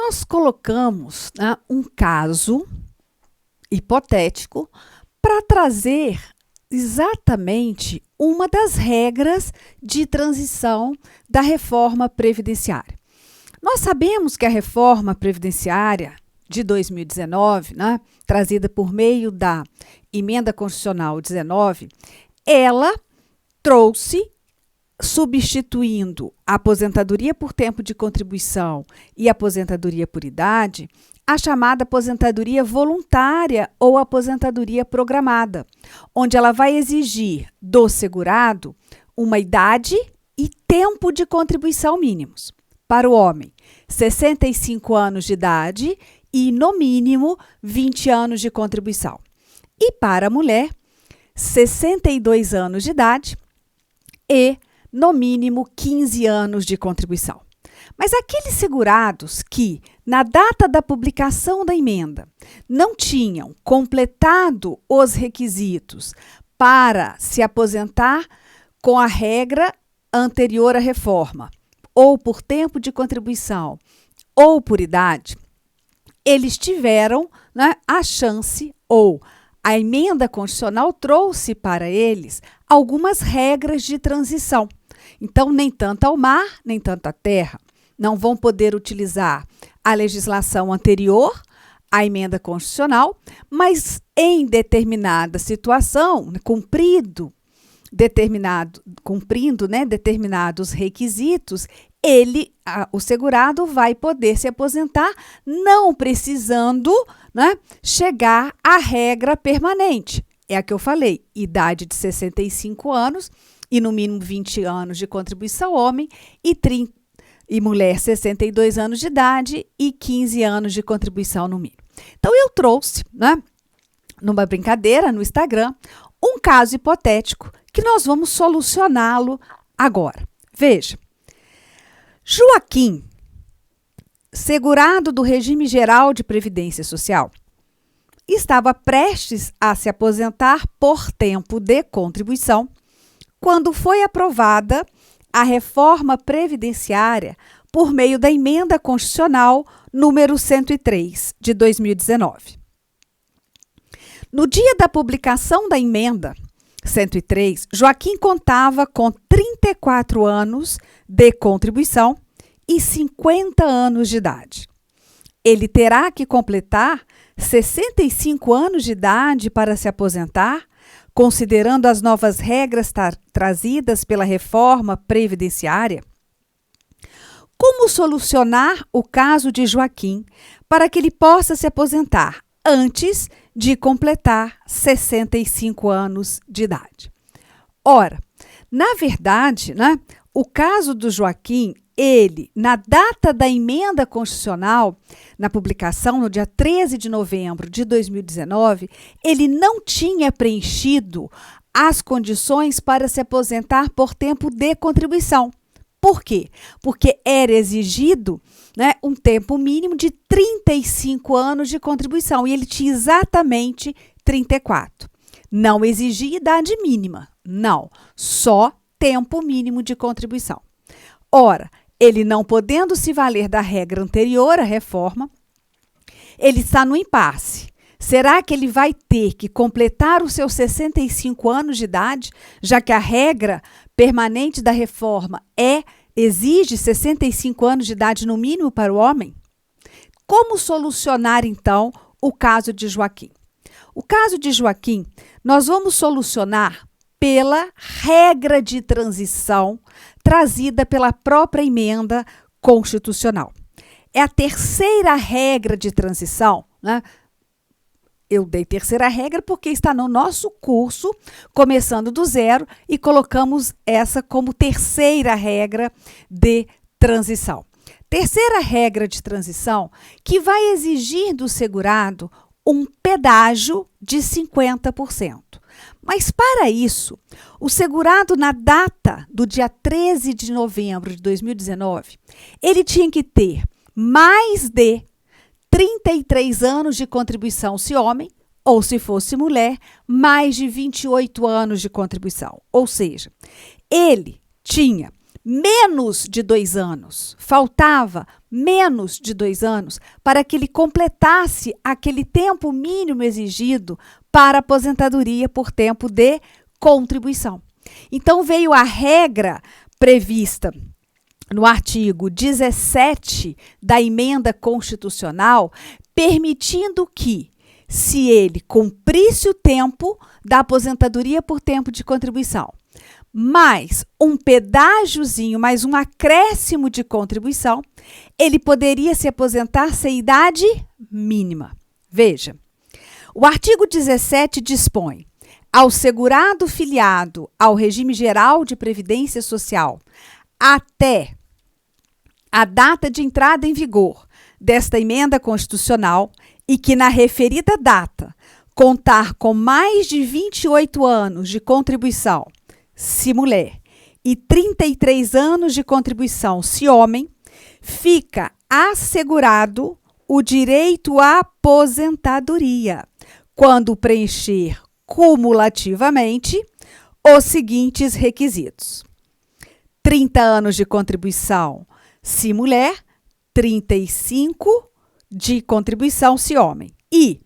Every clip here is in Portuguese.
nós colocamos, né, um caso hipotético para trazer exatamente uma das regras de transição da reforma previdenciária. Nós sabemos que a reforma previdenciária de 2019, né, trazida por meio da Emenda Constitucional 19, ela trouxe, substituindo a aposentadoria por tempo de contribuição e aposentadoria por idade, a chamada aposentadoria voluntária ou aposentadoria programada, onde ela vai exigir do segurado uma idade e tempo de contribuição mínimos. Para o homem, 65 anos de idade e, no mínimo, 20 anos de contribuição. E para a mulher, 62 anos de idade e, no mínimo, 15 anos de contribuição. Mas aqueles segurados que, na data da publicação da emenda, não tinham completado os requisitos para se aposentar com a regra anterior à reforma, ou por tempo de contribuição, ou por idade, eles tiveram, né, a chance, ou a emenda constitucional trouxe para eles algumas regras de transição. Então, nem tanto ao mar, nem tanto à terra. Não vão poder utilizar a legislação anterior à emenda constitucional, mas em determinada situação, cumprindo determinados requisitos, o segurado vai poder se aposentar, não precisando, né, chegar à regra permanente. É a que eu falei, idade de 65 anos e no mínimo 20 anos de contribuição homem e mulher 62 anos de idade e 15 anos de contribuição no mínimo. Então, eu trouxe, né, numa brincadeira no Instagram, um caso hipotético que nós vamos solucioná-lo agora. Veja, Joaquim, segurado do Regime Geral de Previdência Social, estava prestes a se aposentar por tempo de contribuição quando foi aprovada a reforma previdenciária por meio da Emenda Constitucional número 103, de 2019. No dia da publicação da Emenda 103, Joaquim contava com 34 anos de contribuição e 50 anos de idade. Ele terá que completar 65 anos de idade para se aposentar, considerando as novas regras trazidas pela reforma previdenciária. Como solucionar o caso de Joaquim para que ele possa se aposentar antes de completar 65 anos de idade? Ora, na verdade, né, o caso do Joaquim, na data da emenda constitucional, na publicação, no dia 13 de novembro de 2019, ele não tinha preenchido as condições para se aposentar por tempo de contribuição. Por quê? Porque era exigido, né, um tempo mínimo de 35 anos de contribuição e ele tinha exatamente 34. Não exigia idade mínima, não, só tempo mínimo de contribuição. Ora, ele não podendo se valer da regra anterior à reforma, ele está no impasse. Será que ele vai ter que completar os seus 65 anos de idade, já que a regra permanente da reforma exige 65 anos de idade no mínimo para o homem? Como solucionar, então, o caso de Joaquim? O caso de Joaquim, nós vamos solucionar pela regra de transição trazida pela própria emenda constitucional. É a terceira regra de transição, né? Eu dei terceira regra porque está no nosso curso, começando do zero, e colocamos essa como terceira regra de transição. Terceira regra de transição que vai exigir do segurado um pedágio de 50%. Mas para isso, o segurado na data do dia 13 de novembro de 2019, ele tinha que ter mais de 33 anos de contribuição se homem, ou se fosse mulher, mais de 28 anos de contribuição. Ou seja, ele tinha menos de 2 anos. Faltava menos de 2 anos para que ele completasse aquele tempo mínimo exigido para aposentadoria por tempo de contribuição. Então, veio a regra prevista no artigo 17 da emenda constitucional, permitindo que, se ele cumprisse o tempo da aposentadoria por tempo de contribuição, mais um pedágiozinho, mais um acréscimo de contribuição, ele poderia se aposentar sem idade mínima. Veja, o artigo 17 dispõe: ao segurado filiado ao regime geral de previdência social até a data de entrada em vigor desta emenda constitucional e que na referida data contar com mais de 28 anos de contribuição, se mulher, e 33 anos de contribuição, se homem, fica assegurado o direito à aposentadoria quando preencher cumulativamente os seguintes requisitos: 30 anos de contribuição, se mulher, 35 de contribuição, se homem, e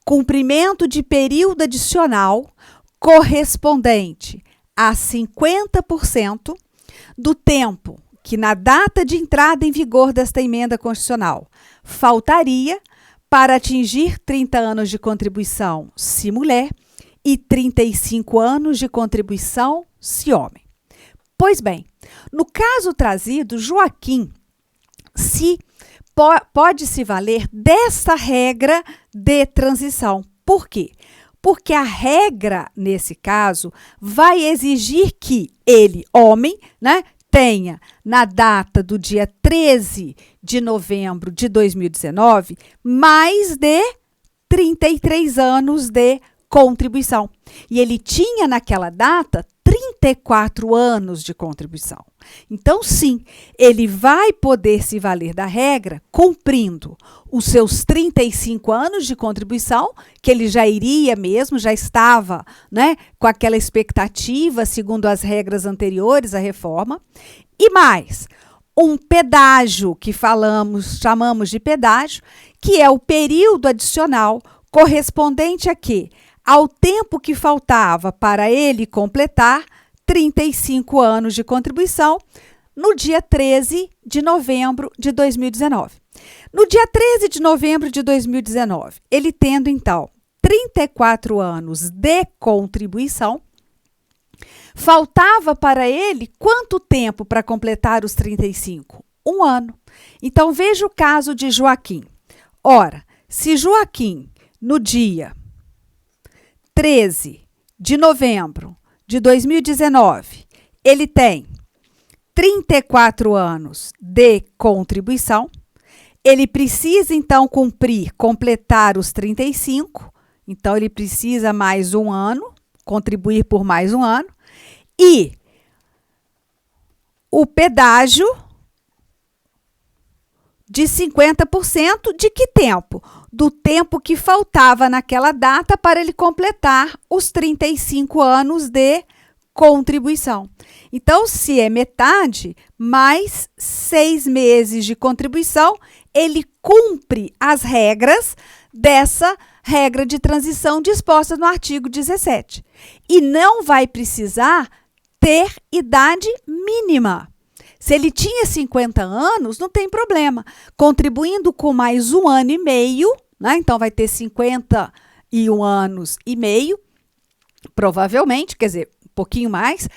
cumprimento de período adicional correspondente a 50% do tempo que, na data de entrada em vigor desta emenda constitucional, faltaria para atingir 30 anos de contribuição, se mulher, e 35 anos de contribuição, se homem. Pois bem, no caso trazido, Joaquim pode se valer dessa regra de transição. Por quê? Porque a regra, nesse caso, vai exigir que ele, homem, tenha, na data do dia 13 de novembro de 2019, mais de 33 anos de contribuição. E ele tinha, naquela data, 34 anos de contribuição. Então, sim, ele vai poder se valer da regra cumprindo os seus 35 anos de contribuição, que ele já iria mesmo, já estava, com aquela expectativa, segundo as regras anteriores à reforma, e mais um pedágio que chamamos de pedágio, que é o período adicional correspondente a quê? Ao tempo que faltava para ele completar 35 anos de contribuição no dia 13 de novembro de 2019. No dia 13 de novembro de 2019, ele tendo, então, 34 anos de contribuição, faltava para ele quanto tempo para completar os 35? 1 ano. Então, veja o caso de Joaquim. Ora, se Joaquim, no dia 13 de novembro de 2019, ele tem 34 anos de contribuição, ele precisa, então, completar os 35, então ele precisa mais 1 ano, contribuir por mais 1 ano, e o pedágio de 50% de que tempo? Do tempo que faltava naquela data para ele completar os 35 anos de contribuição. Então, se é metade, mais 6 meses de contribuição, ele cumpre as regras dessa regra de transição disposta no artigo 17. E não vai precisar ter idade mínima. Se ele tinha 50 anos, não tem problema. Contribuindo com mais 1 ano e meio, então vai ter 51 anos e meio, provavelmente, quer dizer, um pouquinho mais,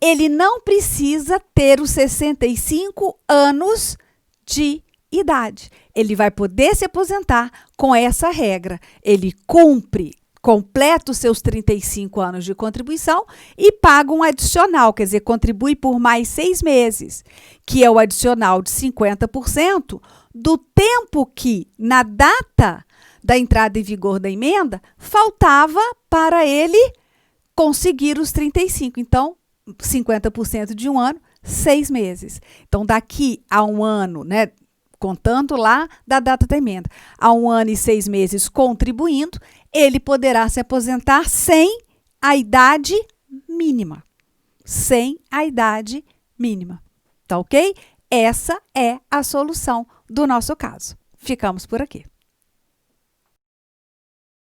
ele não precisa ter os 65 anos de idade. Ele vai poder se aposentar com essa regra. Ele completa os seus 35 anos de contribuição e paga um adicional, quer dizer, contribui por mais 6 meses, que é o adicional de 50% do tempo que, na data da entrada em vigor da emenda, faltava para ele conseguir os 35. Então, 50% de 1 ano, 6 meses. Então, daqui a 1 ano, contando lá da data da emenda, a 1 ano e 6 meses contribuindo, ele poderá se aposentar sem a idade mínima. Sem a idade mínima. Tá ok? Essa é a solução do nosso caso. Ficamos por aqui.